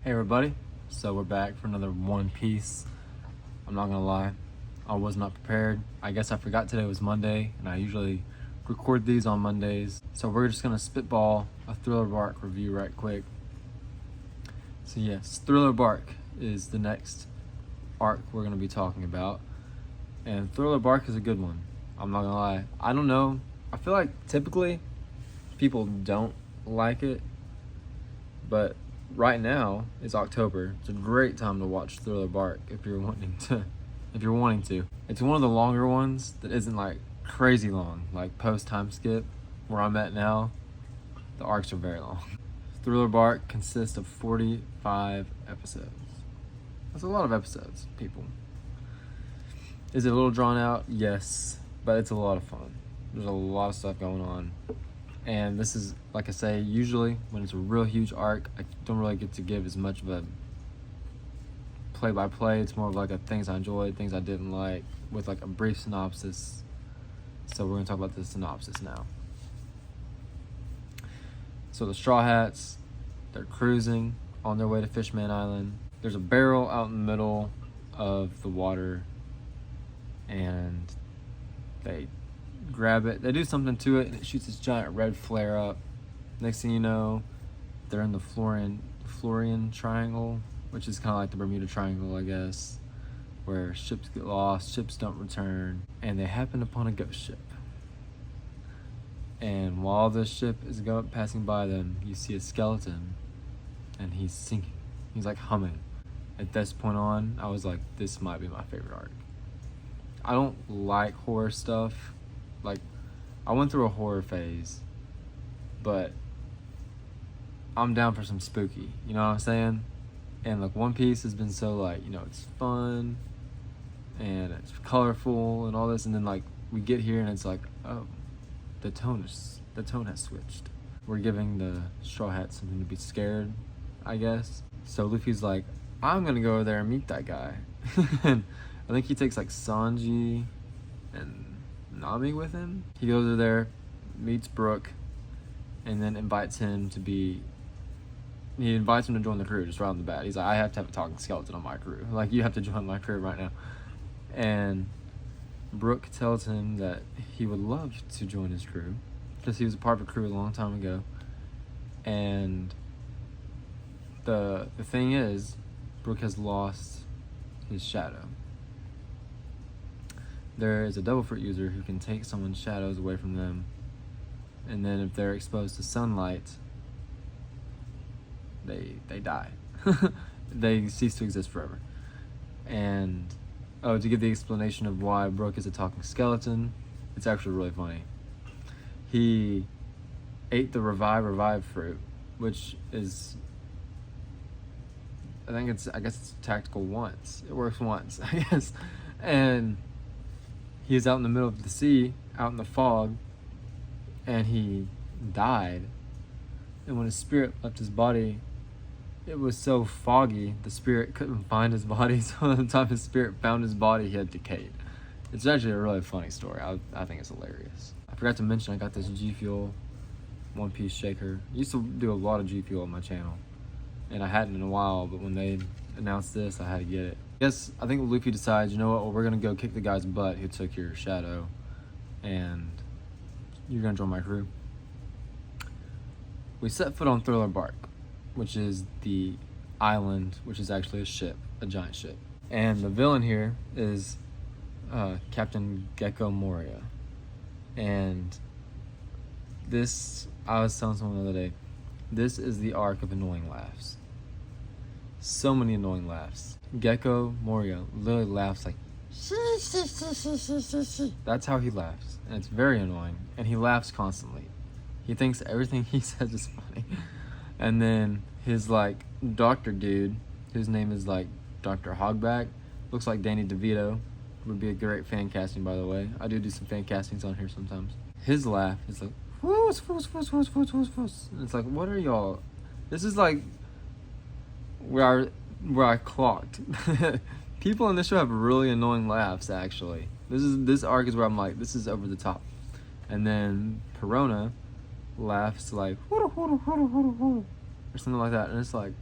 Hey everybody, so we're back for another One Piece. I'm not gonna lie, I was not prepared. I guess I forgot today was Monday, and I usually record these on Mondays. So we're just gonna spitball a Thriller Bark review right quick. So yes, Thriller Bark is the next arc we're gonna be talking about. And Thriller Bark is a good one. I'm not gonna lie. I don't know, I feel like typically people don't like it, but right now it's October. It's a great time to watch Thriller Bark if you're wanting to. It's one of the longer ones that isn't like crazy long, like post time skip where I'm at now. The arcs are very long. Thriller Bark consists of 45 episodes. That's a lot of episodes, people. Is it a little drawn out? Yes, but it's a lot of fun. There's a lot of stuff going on. And this is, like I say, usually when it's a real huge arc, I don't really get to give as much of a play-by-play. It's more of like a things I enjoyed, things I didn't like, with like a brief synopsis. So we're going to talk about the synopsis now. So the Straw Hats, they're cruising on their way to Fishman Island. There's a barrel out in the middle of the water, and they grab it. They do something to it, and it shoots this giant red flare up. Next thing you know, they're in the Florian Triangle, which is kind of like the Bermuda Triangle, I guess, where ships get lost, ships don't return, and they happen upon a ghost ship. And while this ship is passing by them, you see a skeleton, and he's sinking. He's like humming. At this point on, I was like, this might be my favorite arc. I don't like horror stuff. Like, I went through a horror phase, but I'm down for some spooky, you know what I'm saying? And like One Piece has been so like, you know, it's fun and it's colorful and all this, and then like we get here and it's like, oh, the tone has switched. We're giving the Straw Hats something to be scared, I guess. So Luffy's like, I'm gonna go over there and meet that guy. And I think he takes like Sanji and Nami with him. He goes over there, meets Brook, and then invites him to join the crew just right on the bat. He's like, I have to have a talking skeleton on my crew. Like, you have to join my crew right now. And Brook tells him that he would love to join his crew because he was a part of a crew a long time ago. And the thing is, Brook has lost his shadow. There is a devil fruit user who can take someone's shadows away from them, and then if they're exposed to sunlight, they die. They cease to exist forever. And to give the explanation of why Brook is a talking skeleton, it's actually really funny. He ate the revive fruit, which is, I guess it's tactical once. It works once, I guess. And he was out in the middle of the sea, out in the fog, and he died. And when his spirit left his body, it was so foggy, the spirit couldn't find his body, so by the time his spirit found his body, he had decayed. It's actually a really funny story. I think it's hilarious. I forgot to mention I got this G Fuel One Piece shaker. I used to do a lot of G Fuel on my channel, and I hadn't in a while, but when they announced this, I had to get it. I think Luffy decides, you know what, well, we're gonna go kick the guy's butt who took your shadow, and you're gonna join my crew. We set foot on Thriller Bark, which is the island, which is actually a ship, a giant ship. And the villain here is Captain Gecko Moria. And this, I was telling someone the other day, this is the arc of annoying laughs. So many annoying laughs. Gecko Moria literally laughs like, that's how he laughs, and it's very annoying, and he laughs constantly. He thinks everything he says is funny. And then his like doctor dude, whose name is like Dr. Hogback, looks like Danny DeVito. Would be a great fan casting, by the way. I do some fan castings on here sometimes. His laugh is like, whoos. And it's like, what are y'all? This is like where I clocked. People in this show have really annoying laughs, actually. This arc is where I'm like, this is over the top. And then Perona laughs like or something like that, and it's like,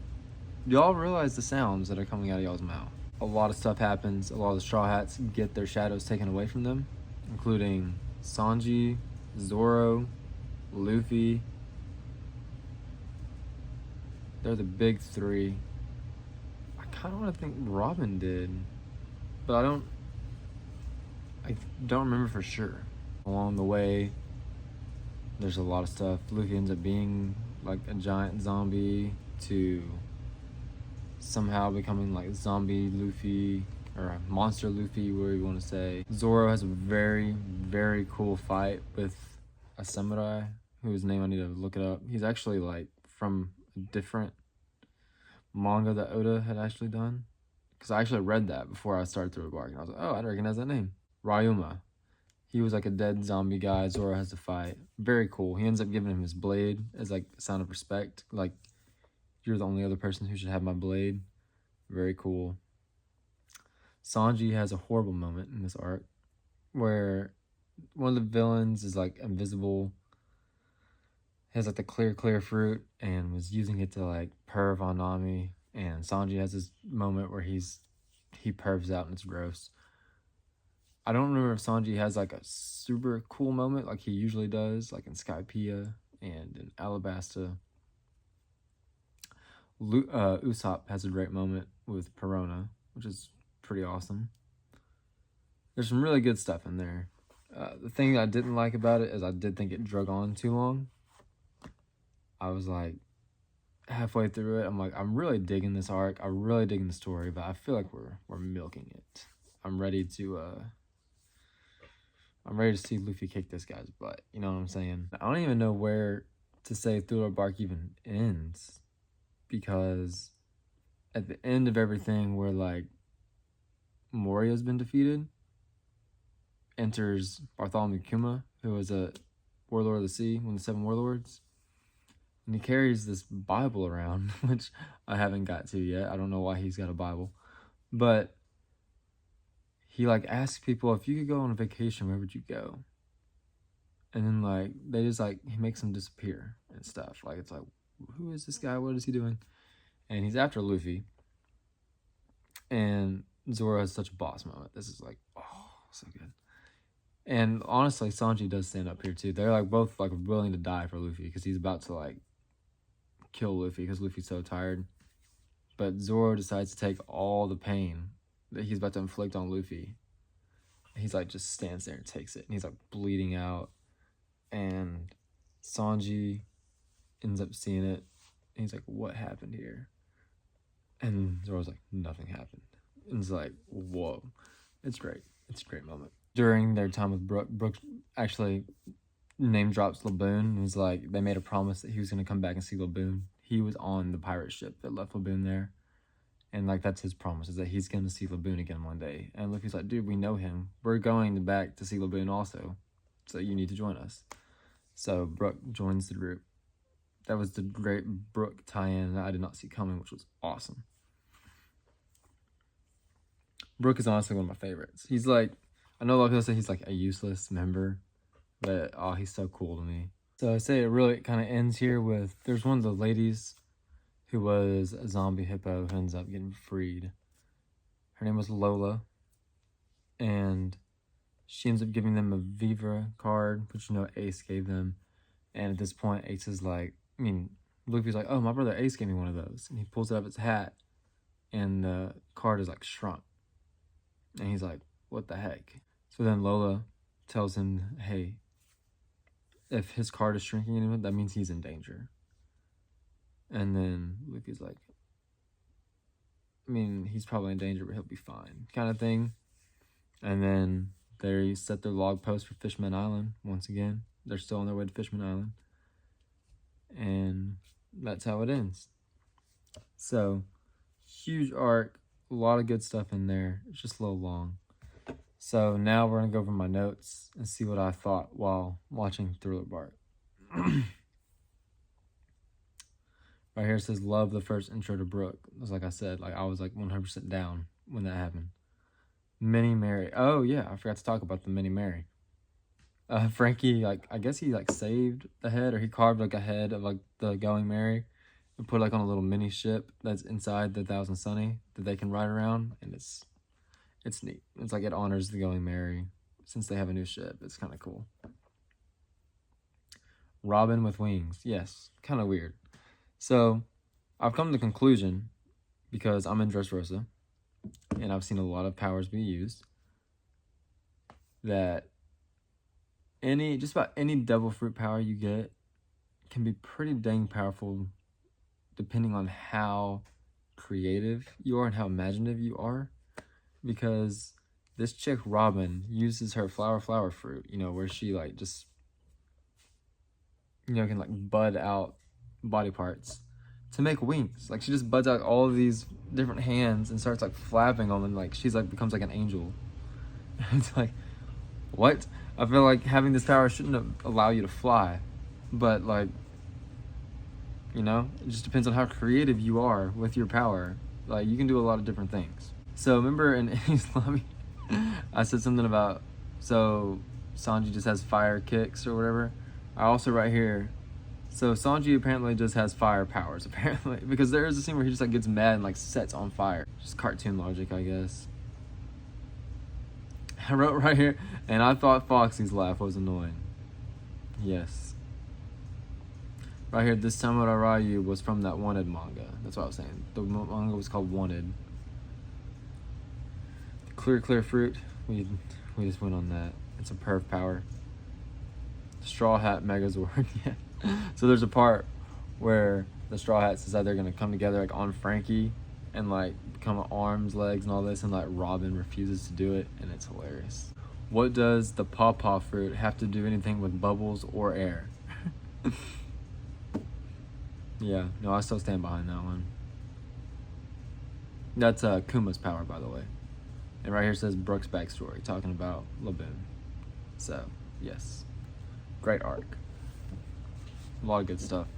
y'all realize the sounds that are coming out of y'all's mouth. A lot of stuff happens. A lot of the Straw Hats get their shadows taken away from them, including Sanji, Zoro, Luffy. They're the big three. I kind of want to think Robin did, but I don't remember for sure. Along the way, there's a lot of stuff. Luffy ends up being like a giant zombie to somehow becoming like zombie Luffy or a monster Luffy, whatever you want to say. Zoro has a very, very cool fight with a samurai whose name I need to look it up. He's actually like from a different manga that Oda had actually done, because I actually read that before I started Thriller Bark, and I was like, oh, I recognize that name. Ryuma. He was like a dead zombie guy. Zoro has to fight. Very cool. He ends up giving him his blade as like a sign of respect. Like, you're the only other person who should have my blade. Very cool. Sanji has a horrible moment in this arc where one of the villains is like invisible, has like the clear fruit, and was using it to like perv on Nami. And Sanji has this moment where he pervs out and it's gross. I don't remember if Sanji has like a super cool moment like he usually does, like in Skypiea and in Alabasta. Usopp has a great moment with Perona, which is pretty awesome. There's some really good stuff in there. The thing that I didn't like about it is I did think it drug on too long. I was like halfway through it, I'm like, I'm really digging this arc. I'm really digging the story, but I feel like we're milking it. I'm ready to see Luffy kick this guy's butt. You know what I'm saying? I don't even know where to say Thriller Bark even ends, because at the end of everything where like Morio's been defeated, enters Bartholomew Kuma, who was a warlord of the sea, one of the 7 warlords. And he carries this Bible around, which I haven't got to yet. I don't know why he's got a Bible. But he like asks people, if you could go on a vacation, where would you go? And then like they just like, he makes them disappear and stuff. Like, it's like, who is this guy? What is he doing? And he's after Luffy. And Zoro has such a boss moment. This is like, oh, so good. And honestly, Sanji does stand up here too. They're like both like willing to die for Luffy, because he's about to like kill Luffy because Luffy's so tired. But Zoro decides to take all the pain that he's about to inflict on Luffy. He's like just stands there and takes it, and he's like bleeding out. And Sanji ends up seeing it, and he's like, what happened here? And Zoro's like, nothing happened. And it's like, whoa. It's great. It's a great moment. During their time with Brook, Brook actually name drops Laboon, and was like, they made a promise that he was going to come back and see Laboon. He was on the pirate ship that left Laboon there. And like, that's his promise, is that he's going to see Laboon again one day. And Luffy's like, dude, we know him. We're going back to see Laboon also. So you need to join us. So Brook joins the group. That was the great Brook tie-in that I did not see coming, which was awesome. Brook is honestly one of my favorites. He's like, I know a lot of people say he's like a useless member, but oh, he's so cool to me. So I say it really kind of ends here with, there's one of the ladies who was a zombie hippo who ends up getting freed. Her name was Lola, and she ends up giving them a Vivra card, which, you know, Ace gave them. And at this point, Ace is like, Luffy's like, oh, my brother Ace gave me one of those. And he pulls it out of his hat, and the card is like shrunk. And he's like, what the heck? So then Lola tells him, hey, if his card is shrinking anymore, that means he's in danger. And then Luffy's like, he's probably in danger, but he'll be fine, kind of thing. And then they set their log post for Fishman Island once again. They're still on their way to Fishman Island. And that's how it ends. So, huge arc, a lot of good stuff in there. It's just a little long. So now we're going to go over my notes and see what I thought while watching Thriller Bark. Right here it says, love the first intro to Brook. Like I said, like I was like 100% down when that happened. Mini Mary. Oh yeah, I forgot to talk about the Mini Mary. Frankie, like, I guess he like saved the head, or he carved like a head of like the Going Mary, and put like on a little mini ship that's inside the Thousand Sunny that they can ride around, and it's neat. It's like it honors the Going Merry since they have a new ship. It's kind of cool. Robin with wings. Yes, kind of weird. So I've come to the conclusion, because I'm in Dressrosa and I've seen a lot of powers be used, that just about any devil fruit power you get can be pretty dang powerful depending on how creative you are and how imaginative you are. Because this chick Robin uses her flower fruit, where she like just can like bud out body parts to make wings. Like she just buds out all of these different hands and starts like flapping them, and like she's like becomes like an angel. It's like, what? I feel like having this power shouldn't allow you to fly, but like, it just depends on how creative you are with your power. Like you can do a lot of different things. So remember in Enies Lobby, I said something about, so Sanji just has fire kicks or whatever. I also right here, so Sanji apparently just has fire powers, apparently, because there is a scene where he just like gets mad and like sets on fire. Just cartoon logic, I guess. I wrote right here, and I thought Foxy's laugh was annoying. Yes. Right here, this Samurai Ryu was from that Wanted manga. That's what I was saying. The manga was called Wanted. Clear fruit. We just went on that. It's a perv power. Straw Hat Megazord. Yeah. So there's a part where the Straw Hats decide they're gonna come together like on Frankie and like become arms, legs, and all this, and like Robin refuses to do it, and it's hilarious. What does the pawpaw fruit have to do anything with bubbles or air? Yeah, no, I still stand behind that one. That's Kuma's power, by the way. And right here says Brook's backstory, talking about Laboon. So, yes. Great arc. A lot of good stuff.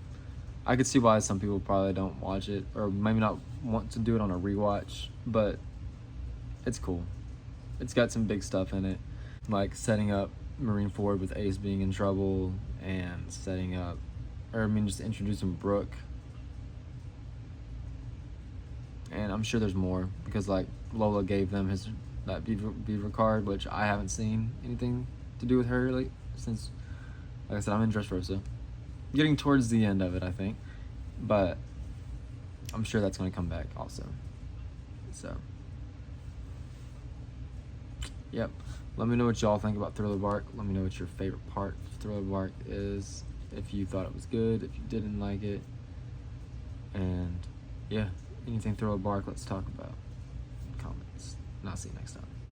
I could see why some people probably don't watch it, or maybe not want to do it on a rewatch, but it's cool. It's got some big stuff in it, like setting up Marineford with Ace being in trouble, and setting up, just introducing Brook. And I'm sure there's more, because like Lola gave them that beaver card, which I haven't seen anything to do with her like since, like I said, I'm in Dressrosa. Getting towards the end of it, I think, but I'm sure that's going to come back also. So, yep. Let me know what y'all think about Thriller Bark. Let me know what your favorite part of Thriller Bark is. If you thought it was good, if you didn't like it, and yeah, anything Thriller Bark, let's talk about in comments. And I'll see you next time.